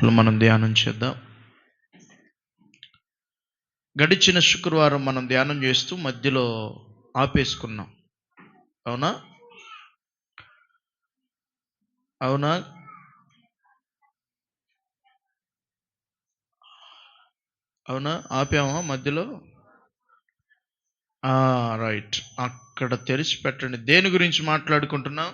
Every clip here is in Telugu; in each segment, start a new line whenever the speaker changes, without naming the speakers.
మాటలు మనం ధ్యానం చేద్దాం. గడిచిన శుక్రవారం మనం ధ్యానం చేస్తూ మధ్యలో ఆపేసుకున్నాం. అవునా అవునా అవునా ఆపామా మధ్యలో? రైట్. అక్కడ తెరిచి పెట్టండి. దేని గురించి మాట్లాడుకుంటున్నాం?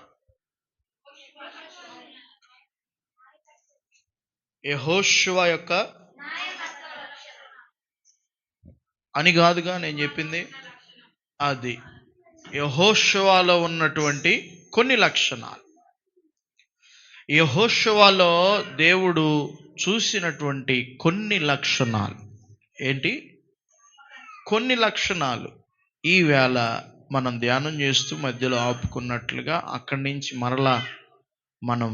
యెహోషువ యొక్క అని కాదుగా నేను చెప్పింది. అది యెహోషువలో ఉన్నటువంటి కొన్ని లక్షణాలు. యెహోషువలో దేవుడు చూసినటువంటి కొన్ని లక్షణాలు ఏంటి? కొన్ని లక్షణాలు ఈవేళ మనం ధ్యానం చేస్తూ మధ్యలో ఆపుకున్నట్లుగా అక్కడి నుంచి మరలా మనం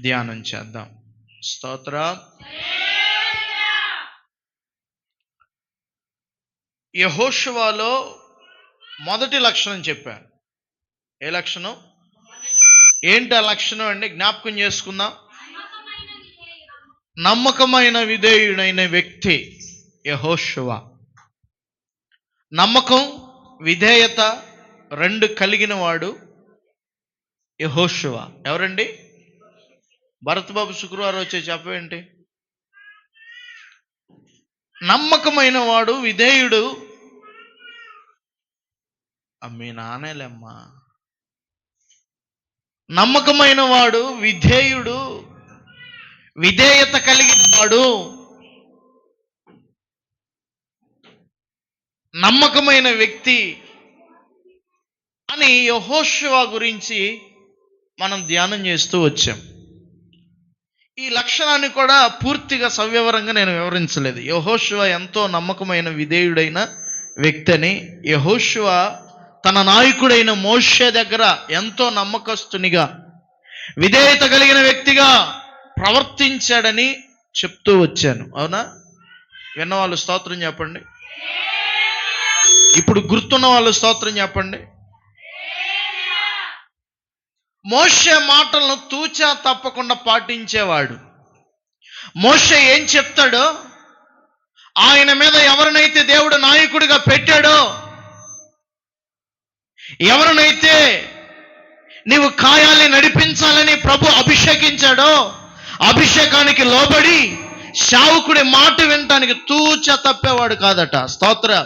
ధ్యానం చేద్దాం. స్తోత్రం. యెహోషువలో మొదటి లక్షణం చెప్పాను. ఏ లక్షణం? ఏంటి ఆ లక్షణం అండి? జ్ఞాపకం చేసుకుందాం. నమ్మకమైన విధేయుడైన వ్యక్తి యెహోషువ. నమ్మకం, విధేయత రెండు కలిగిన వాడు యెహోషువ. ఎవరండి? భరత్ బాబు శుక్రవారం వచ్చే చెప్పేంటి? నమ్మకమైన వాడు, విధేయుడు. మీ నానేలేమ్మా. నమ్మకమైన వాడు, విధేయుడు, విధేయత కలిగిన వాడు, నమ్మకమైన వ్యక్తి అని యెహోషువ గురించి మనం ధ్యానం చేస్తూ వచ్చాం. ఈ లక్షణాన్ని కూడా పూర్తిగా సవివరంగా నేను వివరించలేదు. యెహోషువ ఎంతో నమ్మకమైన విధేయుడైన వ్యక్తి అని, యెహోషువ తన నాయకుడైన మోషే దగ్గర ఎంతో నమ్మకస్తునిగా, విధేయత కలిగిన వ్యక్తిగా ప్రవర్తించాడని చెప్తూ వచ్చాను. అవునా? విన్న వాళ్ళు స్తోత్రం చెప్పండి. ఇప్పుడు గుర్తున్న వాళ్ళు స్తోత్రం చెప్పండి. మోషే మాటలను తూచా తప్పకుండా పాటించేవాడు. మోషే ఏం చెప్తాడో, ఆయన మీద ఎవరినైతే దేవుడు నాయకుడిగా పెట్టాడో, ఎవరినైతే నీవు కాయాల్ని నడిపించాలని ప్రభు అభిషేకించాడో, అభిషేకానికి లోబడి శావుకుడి మాట వినటానికి తూచా తప్పేవాడు కాదట. స్తోత్ర.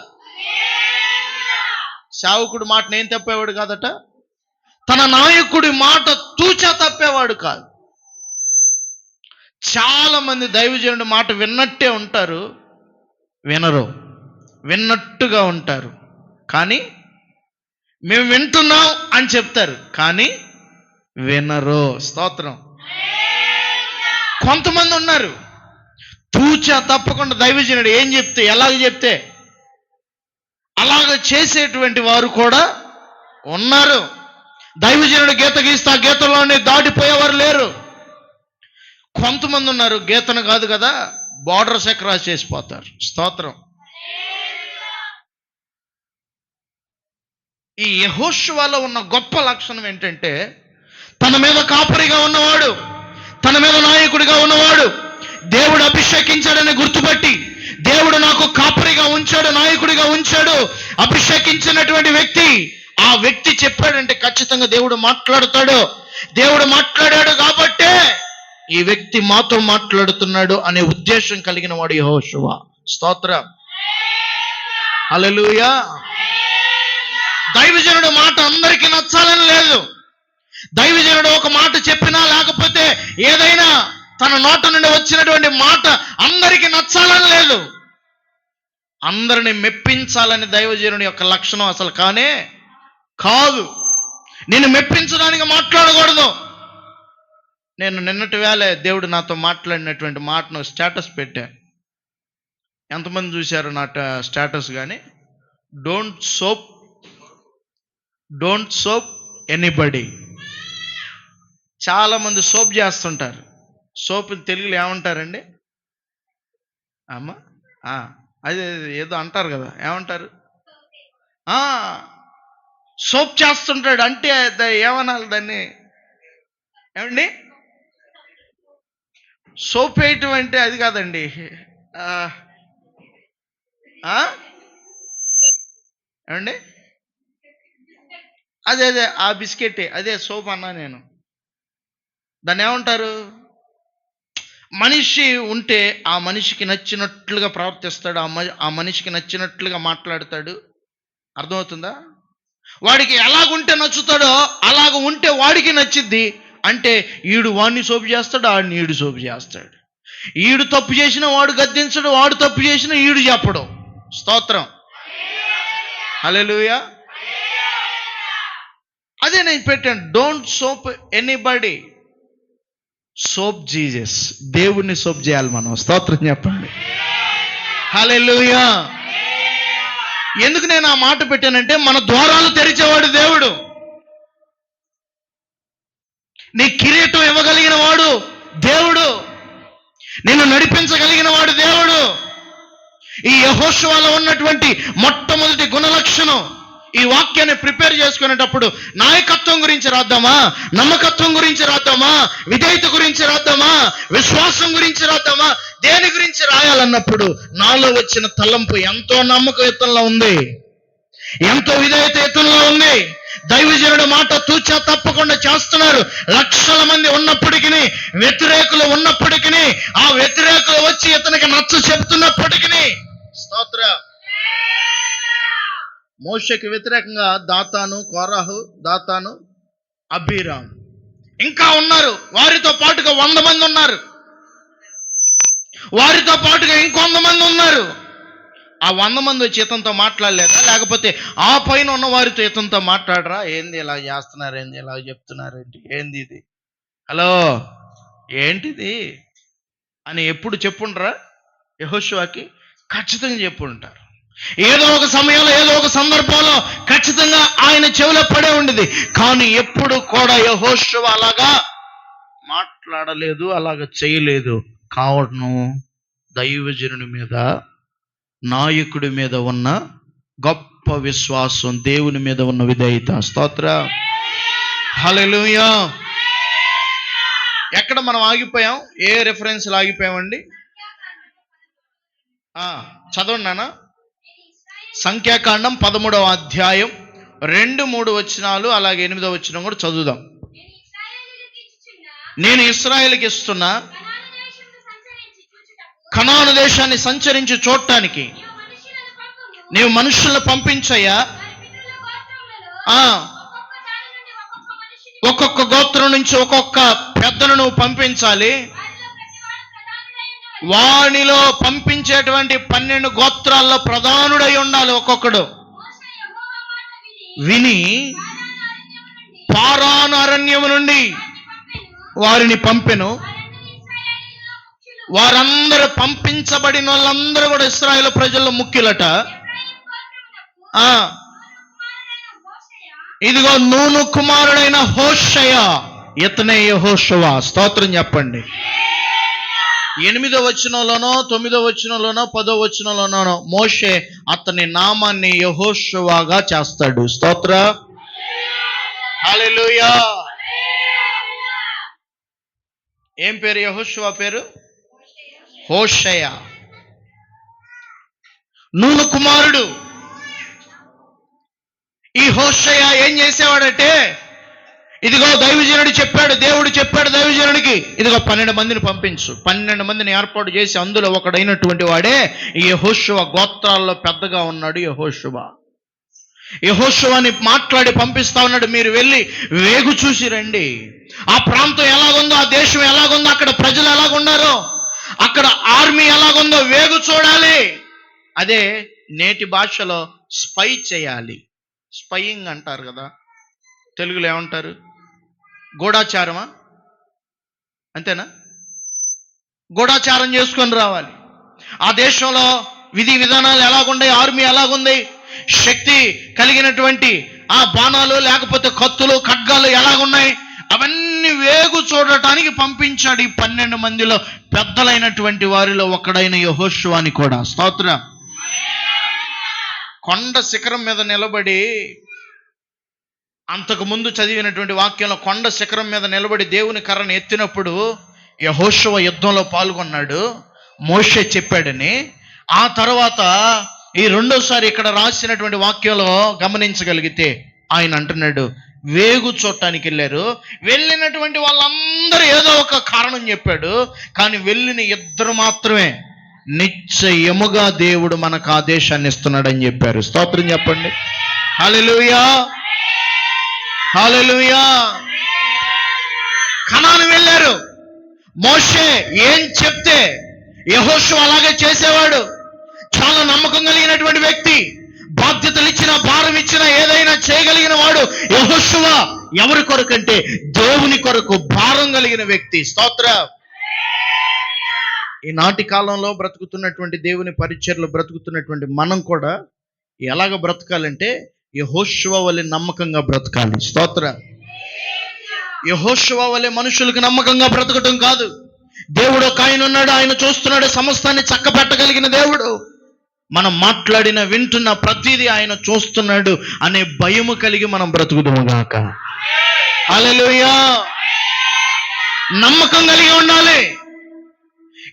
శావుకుడి మాటను ఏం తప్పేవాడు కాదట? తన నాయకుడి మాట తూచా తప్పేవాడు కాదు. చాలా మంది దైవజనుడి మాట విన్నట్టే ఉంటారు, వినరు. విన్నట్టుగా ఉంటారు కానీ మేము వింటున్నాం అని చెప్తారు కానీ వినరు. స్తోత్రం. కొంతమంది ఉన్నారు తూచా తప్పకుండా దైవజనుడు ఏం చెప్తే, ఎలాగ చెప్తే అలాగ చేసేటువంటి వారు కూడా ఉన్నారు. దైవజనుడు గీత గీస్తే ఆ గీతలోనే దాటిపోయేవారు లేరు. కొంతమంది ఉన్నారు గీతను కాదు కదా, బార్డర్స్ క్రాస్ చేసిపోతారు. స్తోత్రం. ఈ యెహోషువలో ఉన్న గొప్ప లక్షణం ఏంటంటే, తన మీద కాపరిగా ఉన్నవాడు, తన మీద నాయకుడిగా ఉన్నవాడు, దేవుడు అభిషేకించాడని గుర్తుపట్టి, దేవుడు నాకు కాపరిగా ఉంచాడు, నాయకుడిగా ఉంచాడు, అభిషేకించినటువంటి వ్యక్తి, ఆ వ్యక్తి చెప్పాడంటే ఖచ్చితంగా దేవుడు మాట్లాడతాడు. దేవుడు మాట్లాడాడు కాబట్టే ఈ వ్యక్తి మాతో మాట్లాడుతున్నాడు అనే ఉద్దేశం కలిగిన వాడు యెహోషువ. స్తోత్రం. హల్లెలూయా. దైవజనుడు మాట అందరికీ నచ్చాలని లేదు. దైవజనుడు ఒక మాట చెప్పినా, లేకపోతే ఏదైనా తన నోట నుండి వచ్చినటువంటి మాట అందరికీ నచ్చాలని లేదు. అందరిని మెప్పించాలని దైవజనుడి యొక్క లక్షణం అసలు కానే కాదు. నేను మెప్పించడానికి మాట్లాడకూడదు. నేను నిన్నటి వేళ దేవుడు నాతో మాట్లాడినటువంటి మాటను స్టేటస్ పెట్టాను. ఎంతమంది చూశారు నా స్టేటస్? కానీ డోంట్ సోప్ ఎనీబడి. చాలా మంది సోప్ చేస్తుంటారు. సోప్ తెలుగులో ఏమంటారండి అమ్మా? అదే ఏదో అంటారు కదా, ఏమంటారు? సోప్ చేస్తుంటాడు అంటే ఏమనాలి దాన్ని? ఏమండి? సోప్ వేయటం అంటే అది కాదండి. ఆ, ఆ? ఏమండి? అదే అదే ఆ బిస్కెటే, అదే సోప్ అన్నా నేను. దాన్ని ఏమంటారు? మనిషి ఉంటే ఆ మనిషికి నచ్చినట్లుగా ప్రవర్తిస్తాడు, ఆ మనిషికి నచ్చినట్లుగా మాట్లాడతాడు. అర్థమవుతుందా? వాడికి ఎలాగుంటే నచ్చుతాడో అలాగ ఉంటే వాడికి నచ్చిద్ది. అంటే ఈడు వాడిని సోపు చేస్తాడు, ఆడిని ఈడు సోపు చేస్తాడు. ఈడు తప్పు చేసిన వాడు గద్దించడు, వాడు తప్పు చేసిన ఈడు చెప్పడు. స్తోత్రం, హల్లెలూయా. అదే నేను పెట్టాను, don't soap anybody, soap Jesus. దేవుణ్ణి సోప్ చేయాలి మనం. స్తోత్రం చెప్పండి, హల్లెలూయా. ఎందుకు నేను ఆ మాట పెట్టానంటే, మన ద్వారాలు తెరిచేవాడు దేవుడు. నీ కిరీటం ఇవ్వగలిగిన వాడు దేవుడు. నిన్ను నడిపించగలిగిన వాడు దేవుడు. ఈ యెహోషువలో ఉన్నటువంటి మొట్టమొదటి గుణలక్షణం, ఈ వాక్యాన్ని ప్రిపేర్ చేసుకునేటప్పుడు నాయకత్వం గురించి రాద్దామా, నమ్మకత్వం గురించి రాద్దామా, విధేయత గురించి రాద్దామా, విశ్వాసం గురించి రాద్దామా, దేని గురించి రాయాలన్నప్పుడు నాలో వచ్చిన తలంపు ఎంతో నమ్మకయుతంలో ఉంది, ఎంతో విధేయతయుతంలో ఉంది. దైవజనుడు మాట తూచా తప్పకుండా చేస్తున్నారు. లక్షల మంది ఉన్నప్పటికీ, వ్యతిరేకులు ఉన్నప్పటికీ, ఆ వ్యతిరేకులు వచ్చి ఇతనికి నచ్చ చెప్తున్నప్పటికీ, స్తోత్ర, మోషేకి వ్యతిరేకంగా దాతాను, కోరాహు, దాతాను, అబీరాం ఇంకా ఉన్నారు. వారితో పాటుగా 100 మంది ఉన్నారు. వారితో పాటుగా ఇంకొంతమంది ఉన్నారు. ఆ 100 మంది వచ్చి ఇతనితో మాట్లాడలేదా? లేకపోతే ఆ పైన ఉన్న వారితో ఇతనితో మాట్లాడరా? ఏంది ఇలా చేస్తున్నారు, ఏంది ఇలా చెప్తున్నారు, ఏంది ఇది, హలో ఏంటిది అని ఎప్పుడు చెప్పుండ్రా? యెహోషువకి ఖచ్చితంగా చెప్పుంటారు. ఏదో ఒక సమయంలో, ఏదో ఒక సందర్భంలో ఖచ్చితంగా ఆయన చెవిలో పడే ఉండేది. కానీ ఎప్పుడు కూడా యెహోషువ అలాగా మాట్లాడలేదు, అలాగా చేయలేదు. కావడం దైవజనుడి మీద, నాయకుడి మీద ఉన్న గొప్ప విశ్వాసం, దేవుని మీద ఉన్న విధేయత. స్తోత్ర, హల్లెలూయా. ఎక్కడ మనం ఆగిపోయాం? ఏ రెఫరెన్స్లో ఆగిపోయామండి? చదవండి నాన్న. సంఖ్యాకాండం 13వ అధ్యాయం 2, 3 వచనాలు, అలాగే 8వ వచనం కూడా చదువుదాం. నేను ఇశ్రాయేలుకి ఇస్తున్నా కనాను దేశాన్ని సంచరించి చూడటానికి నీవు మనుషులను పంపించయ్యా. ఒక్కొక్క గోత్రం నుంచి ఒక్కొక్క పెద్దను నువ్వు పంపించాలి. వానిలో పంపించేటువంటి 12 గోత్రాల్లో ప్రధానుడై ఉండాలి ఒక్కొక్కడు. విని పారాను అరణ్యము నుండి వారిని పంపెను. వారందరూ పంపించబడిన వాళ్ళందరూ కూడా ఇశ్రాయేలు ప్రజల్లో ముఖ్యులట. ఇదిగో నూను కుమారుడైన హోషయ, ఇతనే యెహోషువ. స్తోత్రం చెప్పండి. 8వ వచనంలోనో 9వ వచనంలోనో 10వ వచనంలోనో మోషే అతని నామాన్ని యెహోషువగా చేస్తాడు. స్తోత్ర, హల్లెలూయా. ఏం పేరు యెహోషువ పేరు? హోషయ, నూను కుమారుడు. ఈ హోషయ ఏం చేసేవాడంటే, ఇదిగో దైవజనుడు చెప్పాడు, దేవుడు చెప్పాడు దైవజనుడికి, ఇదిగో 12 మందిని పంపించు. 12 మందిని ఏర్పాటు చేసి అందులో ఒకడైనటువంటి వాడే ఈ యెహోషువ. గోత్రాల్లో పెద్దగా ఉన్నాడు యెహోషువ. యెహోషువని మాట్లాడి పంపిస్తా ఉన్నాడు, మీరు వెళ్ళి వేగు చూసి రండి. ఆ ప్రాంతం ఎలాగుందో, ఆ దేశం ఎలాగుందో, అక్కడ ప్రజలు ఎలాగున్నారో, అక్కడ ఆర్మీ ఎలాగుందో వేగు చూడాలి. అదే నేటి భాషలో స్పై చేయాలి. స్పయింగ్ అంటారు కదా, తెలుగులో ఏమంటారు? గూఢాచారమా? అంతేనా? గూఢాచారం చేసుకొని రావాలి. ఆ దేశంలో విధి విధానాలు ఎలాగుండే, ఆర్మీ ఎలాగుంది, శక్తి కలిగినటువంటి ఆ బాణాలు లేకపోతే కత్తులు, ఖడ్గాలు ఎలాగున్నాయి, అవన్నీ వేగు చూడటానికి పంపించాడు. ఈ 12 మందిలో పెద్దలైనటువంటి వారిలో ఒకడైన యెహోషువని కూడా. స్తోత్రం. కొండ శిఖరం మీద నిలబడి, అంతకు ముందు చదివినటువంటి వాక్యంలో కొండ శిఖరం మీద నిలబడి దేవుని కర్రను ఎత్తినప్పుడు యెహోషువ యుద్ధంలో పాల్గొన్నాడు, మోషే చెప్పాడని. ఆ తర్వాత ఈ రెండోసారి ఇక్కడ రాసినటువంటి వాక్యంలో గమనించగలిగితే ఆయన అంటున్నాడు, వేగు చూడటానికి వెళ్ళారు. వెళ్ళినటువంటి వాళ్ళందరూ ఏదో ఒక కారణం చెప్పాడు, కానీ వెళ్ళిన ఇద్దరు మాత్రమే నిశ్చయముగా దేవుడు మనకు ఆదేశాన్ని ఇస్తున్నాడని చెప్పారు. స్తోత్రం చెప్పండి. హల్లెలూయా, హల్లెలూయా. కనాను వెళ్ళారు. మోషే ఏం చెప్తే యెహోషువ అలాగే చేసేవాడు. చాలా నమ్మకం కలిగినటువంటి వ్యక్తి. బాధ్యతలు ఇచ్చిన, భారం ఇచ్చిన, ఏదైనా చేయగలిగిన వాడు యెహోషువ. ఎవరి కొరకంటే దేవుని కొరకు భారం కలిగిన వ్యక్తి. స్తోత్రం. ఈనాటి కాలంలో బ్రతుకుతున్నటువంటి దేవుని పరిచర్లు బ్రతుకుతున్నటువంటి మనం కూడా ఎలాగ బ్రతకాలంటే యెహోషువ వలె నమ్మకంగా బ్రతకాలి. స్తోత్రం. యెహోషువ వలె మనుషులకు నమ్మకంగా బ్రతకటం కాదు. దేవుడు ఒక ఆయన ఉన్నాడు, ఆయన చూస్తున్నాడు, సమస్తాన్ని చక్కబెట్టగలిగిన దేవుడు. మనం మాట్లాడిన, వింటున్న ప్రతిదీ ఆయన చూస్తున్నాడు అనే భయము కలిగి మనం బ్రతుకుదాము గాక. హల్లెలూయా. నమ్మకం కలిగి ఉండాలి.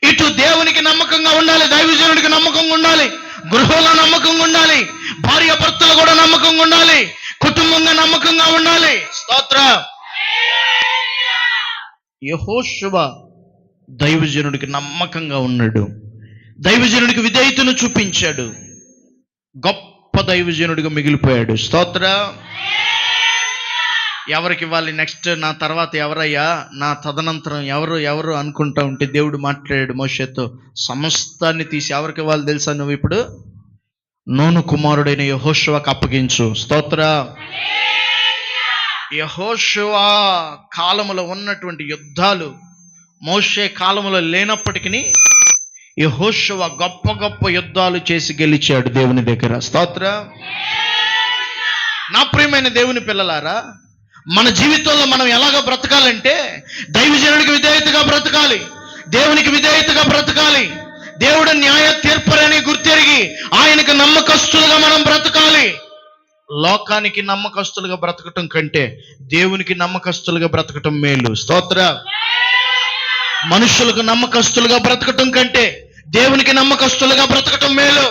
ఇటు దేవునికి నమ్మకంగా ఉండాలి, దైవజనుడికి నమ్మకంగా ఉండాలి, గృహంలో నమ్మకంగా ఉండాలి, భార్య భర్తలు కూడా నమ్మకంగా ఉండాలి, కుటుంబంగా నమ్మకంగా ఉండాలి. స్తోత్రం. యెహోషువ దైవజనుడికి నమ్మకంగా ఉన్నాడు, దైవజనుడికి విధేయతను చూపించాడు, గొప్ప దైవజనుడిగా మిగిలిపోయాడు. స్తోత్రం. ఎవరికి ఇవ్వాలి నెక్స్ట్, నా తర్వాత ఎవరయ్యా, నా తదనంతరం ఎవరు అనుకుంటా ఉంటే దేవుడు మాట్లాడాడు మోషేతో, సమస్తాన్ని తీసి ఎవరికి ఇవ్వాలి తెలుసా నువ్వు ఇప్పుడు? నూను కుమారుడైన యెహోషువకు అప్పగించు. స్తోత్రం. యెహోషువ కాలములో ఉన్నటువంటి యుద్ధాలు మోషే కాలములో లేనప్పటికీ యెహోషువ గొప్ప గొప్ప యుద్ధాలు చేసి గెలిచాడు దేవుని దగ్గర. స్తోత్రం. నా ప్రియమైన దేవుని పిల్లలారా, మన జీవితంలో మనం ఎలాగ బ్రతకాలంటే దైవజనుడికి విధేయతగా బ్రతకాలి, దేవునికి విధేయతగా బ్రతకాలి. దేవుడు న్యాయ తీర్పరని గుర్తెరిగి ఆయనకు నమ్మకస్తులుగా మనం బ్రతకాలి. లోకానికి నమ్మకస్తులుగా బ్రతకటం కంటే దేవునికి నమ్మకస్తులుగా బ్రతకటం మేలు. స్తోత్రం. మనుషులకు నమ్మకస్తులుగా బ్రతకటం కంటే దేవునికి నమ్మకస్తులుగా బ్రతకటం మేలు.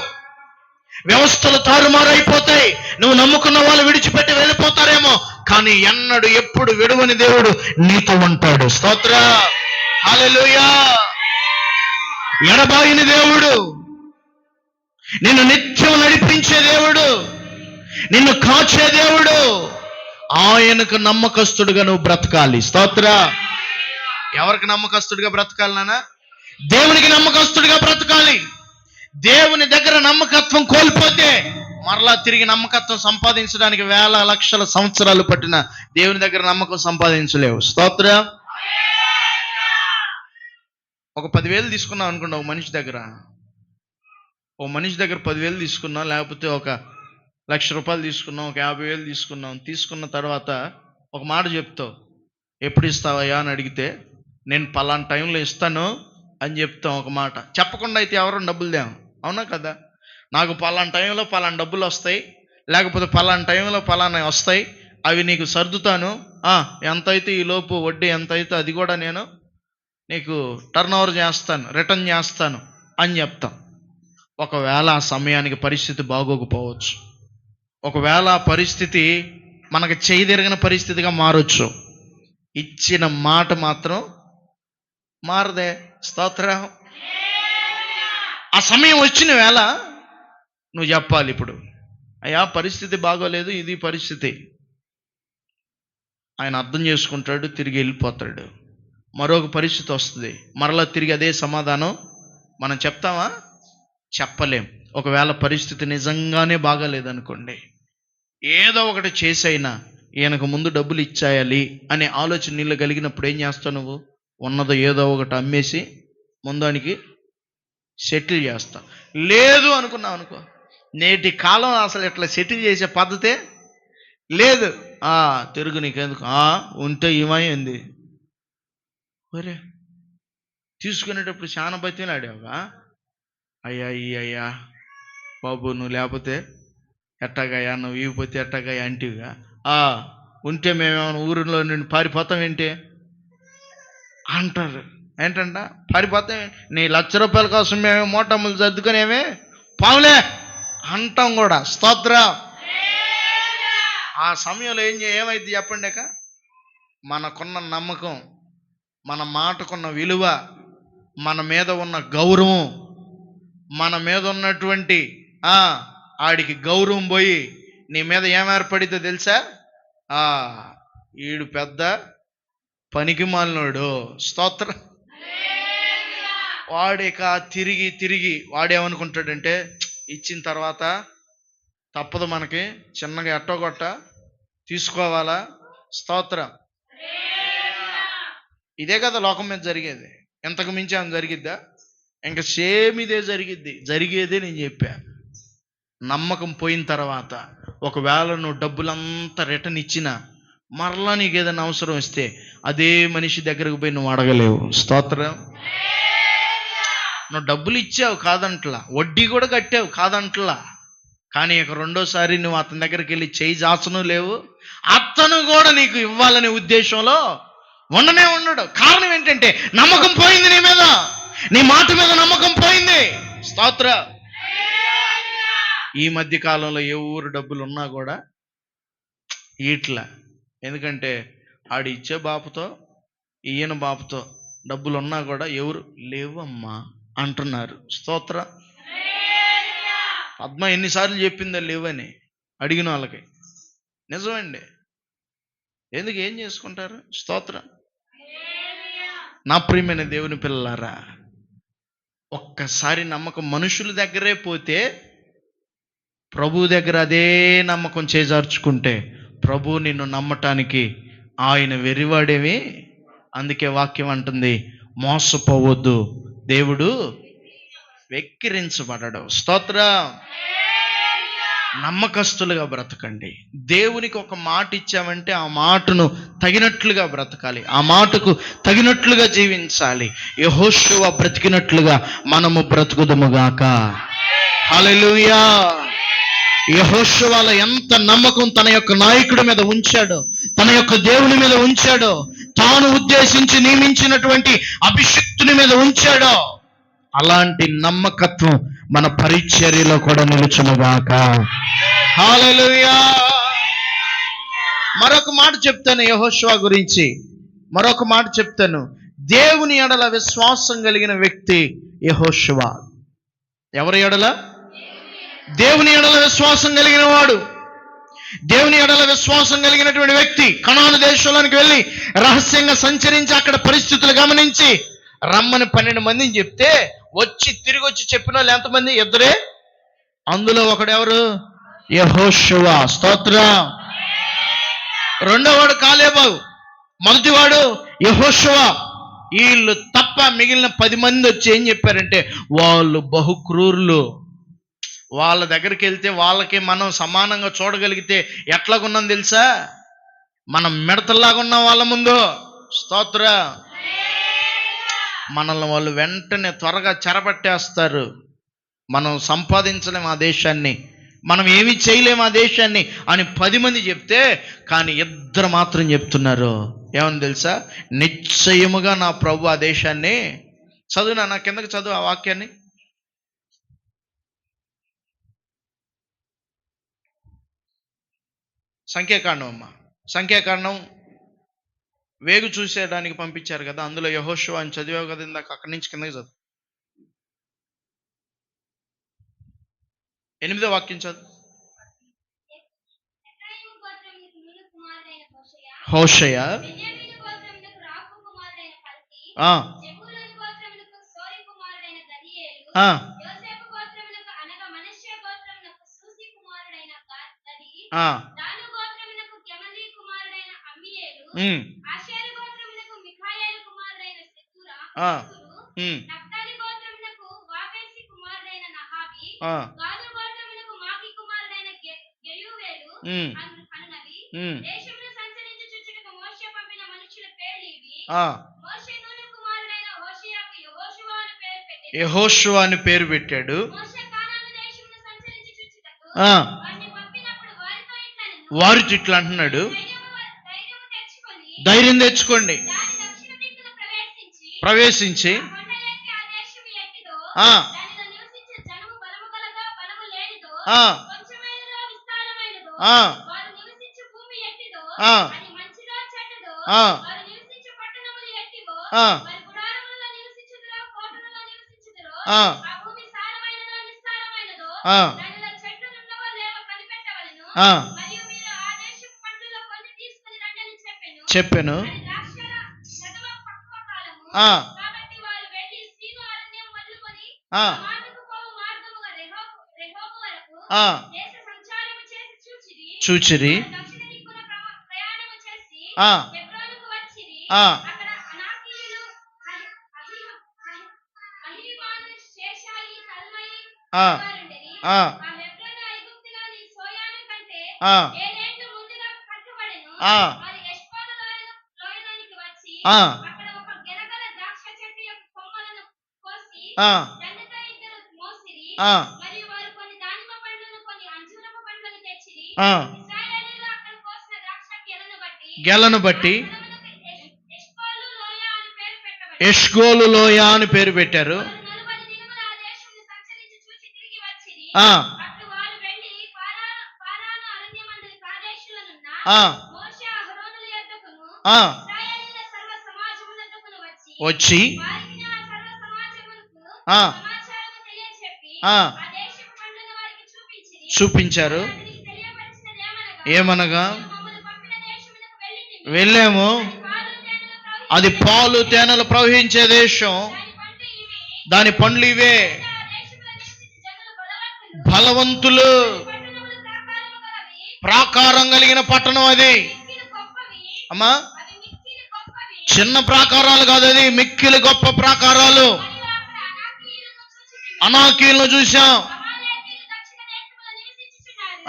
వ్యవస్థలు తారుమారైపోతాయి, నువ్వు నమ్ముకున్న వాళ్ళు విడిచిపెట్టి వెళ్ళిపోతారేమో, కానీ ఎన్నడు ఎప్పుడు విడువని దేవుడు నీతో ఉంటాడు. స్తోత్రం. హల్లెలూయా. ఎడబాయిని దేవుడు, నిన్ను నిత్యం నడిపించే దేవుడు, నిన్ను కాచే దేవుడు. ఆయనకు నమ్మకస్తుడుగా నువ్వు బ్రతకాలి. స్తోత్రం. ఎవరికి నమ్మకస్తుడిగా బ్రతకాలి నాన్న? దేవునికి నమ్మకస్తుడిగా బ్రతకాలి. దేవుని దగ్గర నమ్మకత్వం కోల్పోతే మరలా తిరిగి నమ్మకత్వం సంపాదించడానికి వేల లక్షల సంవత్సరాలు పట్టిన దేవుని దగ్గర నమ్మకం సంపాదించలేవు. స్తోత్రం. ఒక 10,000 తీసుకున్నావు అనుకున్నా, ఒక మనిషి దగ్గర 10,000 తీసుకున్నాం, లేకపోతే ఒక 1,00,000 రూపాయలు తీసుకున్నాం, ఒక 50,000 తీసుకున్నాం. తీసుకున్న తర్వాత ఒక మాట చెప్తావు, ఎప్పుడు ఇస్తావయ్యా అని అడిగితే నేను పలానా టైంలో ఇస్తాను అని చెప్తాం. ఒక మాట చెప్పకుండా అయితే ఎవరు డబ్బులు దేము, అవునా కదా? నాకు పలానా టైంలో పలానా డబ్బులు వస్తాయి, లేకపోతే పలానా టైంలో పలానా వస్తాయి, అవి నీకు సర్దుతాను, ఎంత అయితే ఈ లోపు వడ్డీ ఎంత అయితే అది కూడా నేను నీకు టర్న్ ఓవర్ చేస్తాను, రిటర్న్ చేస్తాను అని చెప్తాం. ఒకవేళ ఆ సమయానికి పరిస్థితి బాగోకపోవచ్చు, ఒకవేళ ఆ పరిస్థితి మనకు చేయదిరిగిన పరిస్థితిగా మారొచ్చు, ఇచ్చిన మాట మాత్రం మారదే. స్తోత్రం. ఆ సమయం వచ్చిన వేళ నువ్వు చెప్పాలి, ఇప్పుడు అయ్యా పరిస్థితి బాగోలేదు, ఇది పరిస్థితి. ఆయన అర్థం చేసుకుంటాడు, తిరిగి వెళ్ళిపోతాడు. మరొక పరిస్థితి వస్తుంది, మరలా తిరిగి అదే సమాధానం మనం చెప్తామా? చెప్పలేం. ఒకవేళ పరిస్థితి నిజంగానే బాగాలేదనుకోండి, ఏదో ఒకటి చేసైనా ఈయనకు ముందు డబ్బులు ఇచ్చేయాలి అనే ఆలోచన నీళ్ళు కలిగినప్పుడు ఏం చేస్తావు? నువ్వు ఉన్నదో ఏదో ఒకటి అమ్మేసి ముందానికి సెటిల్ చేస్తా. లేదు అనుకున్నావు అనుకో, నేటి కాలం అసలు ఇట్లా సెటిల్ చేసే పద్ధతే లేదు. తిరుగు నీకెందుకు, ఉంటే ఏమైంది ఒరే, తీసుకునేటప్పుడు చాలా బతిని ఆడావుగా, అయ్యా బాబు నువ్వు లేకపోతే ఎట్టాగయ్యా, నువ్వు ఇవ్వకపోతే ఎట్టాగయ్యా అంటివిగా, ఉంటే మేమేమైనా ఊరిలో నుండి పారిపోతాం ఏంటి అంటారు. ఏంటంట పారిపోతే నీ ₹1,00,000 కోసం మేము మోటములు సర్దుకునేమే పావులే అంటాం కూడా. స్తోత్ర. ఆ సమయంలో ఏమైంది చెప్పండి? మనకున్న నమ్మకం, మన మాటకున్న విలువ, మన మీద ఉన్న గౌరవం, మన మీద ఉన్నటువంటి ఆడికి గౌరవం పోయి నీ మీద ఏం ఏర్పడిద్దో తెలుసా? ఈడు పెద్ద పనికి మాలినోడు. స్తోత్ర. వాడిక తిరిగి తిరిగి వాడేమనుకుంటాడంటే ఇచ్చిన తర్వాత తప్పదు మనకి, చిన్నగా ఎట్టగొట్ట తీసుకోవాలా. స్తోత్రం. ఇదే కదా లోకం మీద జరిగేది. ఎంతకు మించి ఏమైనా జరిగిద్దా? ఇంకా సేమ్ ఇదే జరిగేదే నేను చెప్పా. నమ్మకం పోయిన తర్వాత ఒకవేళ నువ్వు డబ్బులంతా రిటర్న్ ఇచ్చినా మరలా నీకు ఏదైనా అవసరం వస్తే అదే మనిషి దగ్గరకు పోయి నువ్వు అడగలేవు. స్తోత్రం. నువ్వు డబ్బులు ఇచ్చావు కాదంట్లా, వడ్డీ కూడా కట్టావు కాదంట్లా, కానీ ఇక రెండోసారి నువ్వు అతని దగ్గరికి వెళ్ళి చేయి జాచను లేవు. అతను కూడా నీకు ఇవ్వాలనే ఉద్దేశంలో ఉండడు. కారణం ఏంటంటే నమ్మకం పోయింది నీ మీద, నీ మాట మీద నమ్మకం పోయింది. స్తోత్ర. ఈ మధ్య కాలంలో ఎవరు డబ్బులు ఉన్నా కూడా ఇట్లా, ఎందుకంటే ఆడు ఇచ్చే బాపుతో ఈయన బాపుతో డబ్బులు ఉన్నా కూడా ఎవరు లేవమ్మా అంటున్నారు. స్తోత్ర. పద్మ ఎన్నిసార్లు చెప్పిందో లేవని అడిగిన వాళ్ళకి. నిజమండి. ఎందుకు ఏం చేసుకుంటారు? స్తోత్రం. నా ప్రియమైన దేవుని పిల్లలారా, ఒక్కసారి నమ్మకం మనుషుల దగ్గరే పోతే ప్రభు దగ్గర అదే నమ్మకం చేజార్చుకుంటే ప్రభు నిన్ను నమ్మటానికి ఆయన వెర్రివాడేమి. అందుకే వాక్యం అంటుంది, మోసపోవద్దు, దేవుడు వెక్కిరించబడడు. స్తోత్రం. నమ్మకస్తులుగా బ్రతకండి. దేవునికి ఒక మాట ఇచ్చామంటే ఆ మాటను తగినట్లుగా బ్రతకాలి, ఆ మాటకు తగినట్లుగా జీవించాలి. యెహోషువ బ్రతికినట్లుగా మనము బ్రతుకుదముగాక. హల్లెలూయా. యెహోషువలో ఎంత నమ్మకం తన యొక్క నాయకుడి మీద ఉంచాడో, తన యొక్క దేవుని మీద ఉంచాడో, తాను ఉద్దేశించి నియమించినటువంటి అభిషిక్తుని మీద ఉంచాడో, అలాంటి నమ్మకత్వం మన పరిచర్యలో కూడా నిలుచునుగాక. హల్లెలూయా. మరొక మాట చెప్తాను యెహోషువ గురించి, మరొక మాట చెప్తాను. దేవుని ఎడల విశ్వాసం కలిగిన వ్యక్తి యెహోషువ. ఎవరి ఎడల? దేవుని ఎడల విశ్వాసం కలిగిన వాడు, దేవుని ఎడల విశ్వాసం కలిగినటువంటి వ్యక్తి కనాను దేశంలోనికి వెళ్ళి రహస్యంగా సంచరించి అక్కడ పరిస్థితులు గమనించి రమ్మని 12 మందిని చెప్తే తిరిగి వచ్చి చెప్పిన వాళ్ళు ఎంతమంది? 2. అందులో ఒకడు ఎవరు? యెహోషువ. స్తోత్రం. రెండోవాడు కాలేబు, మొదటివాడు యెహోషువ. వీళ్ళు తప్ప మిగిలిన 10 మంది వచ్చి ఏం చెప్పారంటే వాళ్ళు బహుక్రూరులు. వాళ్ళ దగ్గరికి వెళ్తే వాళ్ళకి మనం సమానంగా చూడగలిగితే ఎట్లాగున్నాం తెలుసా? మనం మిడతల్లాగా ఉన్నాం వాళ్ళ ముందు. స్తోత్ర. మనల్ని వాళ్ళు వెంటనే త్వరగా చెరపట్టేస్తారు. మనం సంపాదించలేము ఆ దేశాన్ని, మనం ఏమీ చేయలేము ఆ దేశాన్ని అని 10 మంది చెప్తే, కానీ 2 మాత్రం చెప్తున్నారు. ఏమని తెలుసా? నిశ్చయముగా నా ప్రభు ఆ దేశాన్ని. చదువు నా కిందకి చదువు ఆ వాక్యాన్ని. సంఖ్యాకాండం అమ్మ, సంఖ్యాకాండం వేగు చూసేయడానికి పంపించారు కదా, అందులో యెహోషువ అని చదివావు కదా ఇందాక, అక్కడి నుంచి కిందకి చదువు. 8వ వాక్యం చదువు. హోషయ యెహోషువ అని పేరు పెట్టాడు. వారితో ఇట్లా అంటున్నాడు, ధైర్యం తెచ్చుకోండి, ప్రవేశించి ఆ ఆ ఆ ఆ ఆ ఆ ఆ ఆ ఆ చెప్పాను. ఆ ఆ ఆ చూచిరి. ఆ ఆ ఆ ఆ ఆ ఆ ఆ ఆ ఆ ఆ గెలను బట్టి ఎష్కోలు లోయ అని పేరు పెట్టారు. ఆ ఆ ఆ వచ్చి ఆ ఆ చూపించారు. ఏమనగా వెళ్ళాము, అది పాలు తేనెలు ప్రవహించే దేశం, దాని పండ్లు ఇవే, బలవంతులు, ప్రాకారం కలిగిన పట్టణం అది. అమ్మా, చిన్న ప్రాకారాలు కాదు, అది మిక్కిలి గొప్ప ప్రాకారాలు. అనాకీలను చూశాం.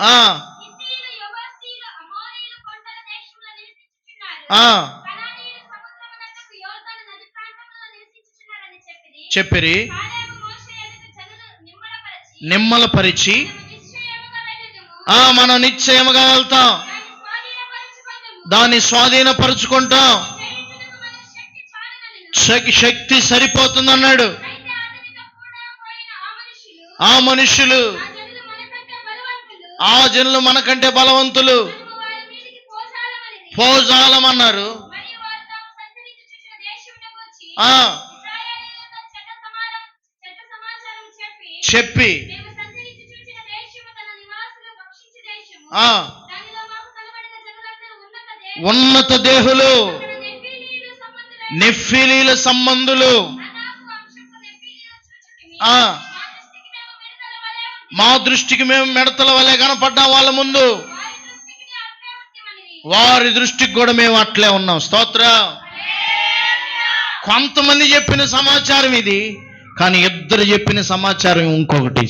ఆ ఆ చెప్పిరి. నిమ్మలపరిచి మనం నిశ్చయముగా వెళ్తాం, దాన్ని స్వాధీనపరుచుకుంటాం. శక్తి సరిపోతుందన్నాడు. ఆ మనుషులు, ఆ జనులు మనకంటే బలవంతులు, పోజాలమన్నారు. చెప్పి ఉన్నత దేహులు, నెఫిలీల సంబంధులు, మా దృష్టికి మేము మిడతల వలె కనపడ్డా వాళ్ళ ముందు, వారి దృష్టికి కూడా మేము అట్లే ఉన్నాం. స్తోత్రం. కొంతమంది చెప్పిన సమాచారం ఇది, కానీ ఇద్దరు చెప్పిన సమాచారం ఇంకొకటి.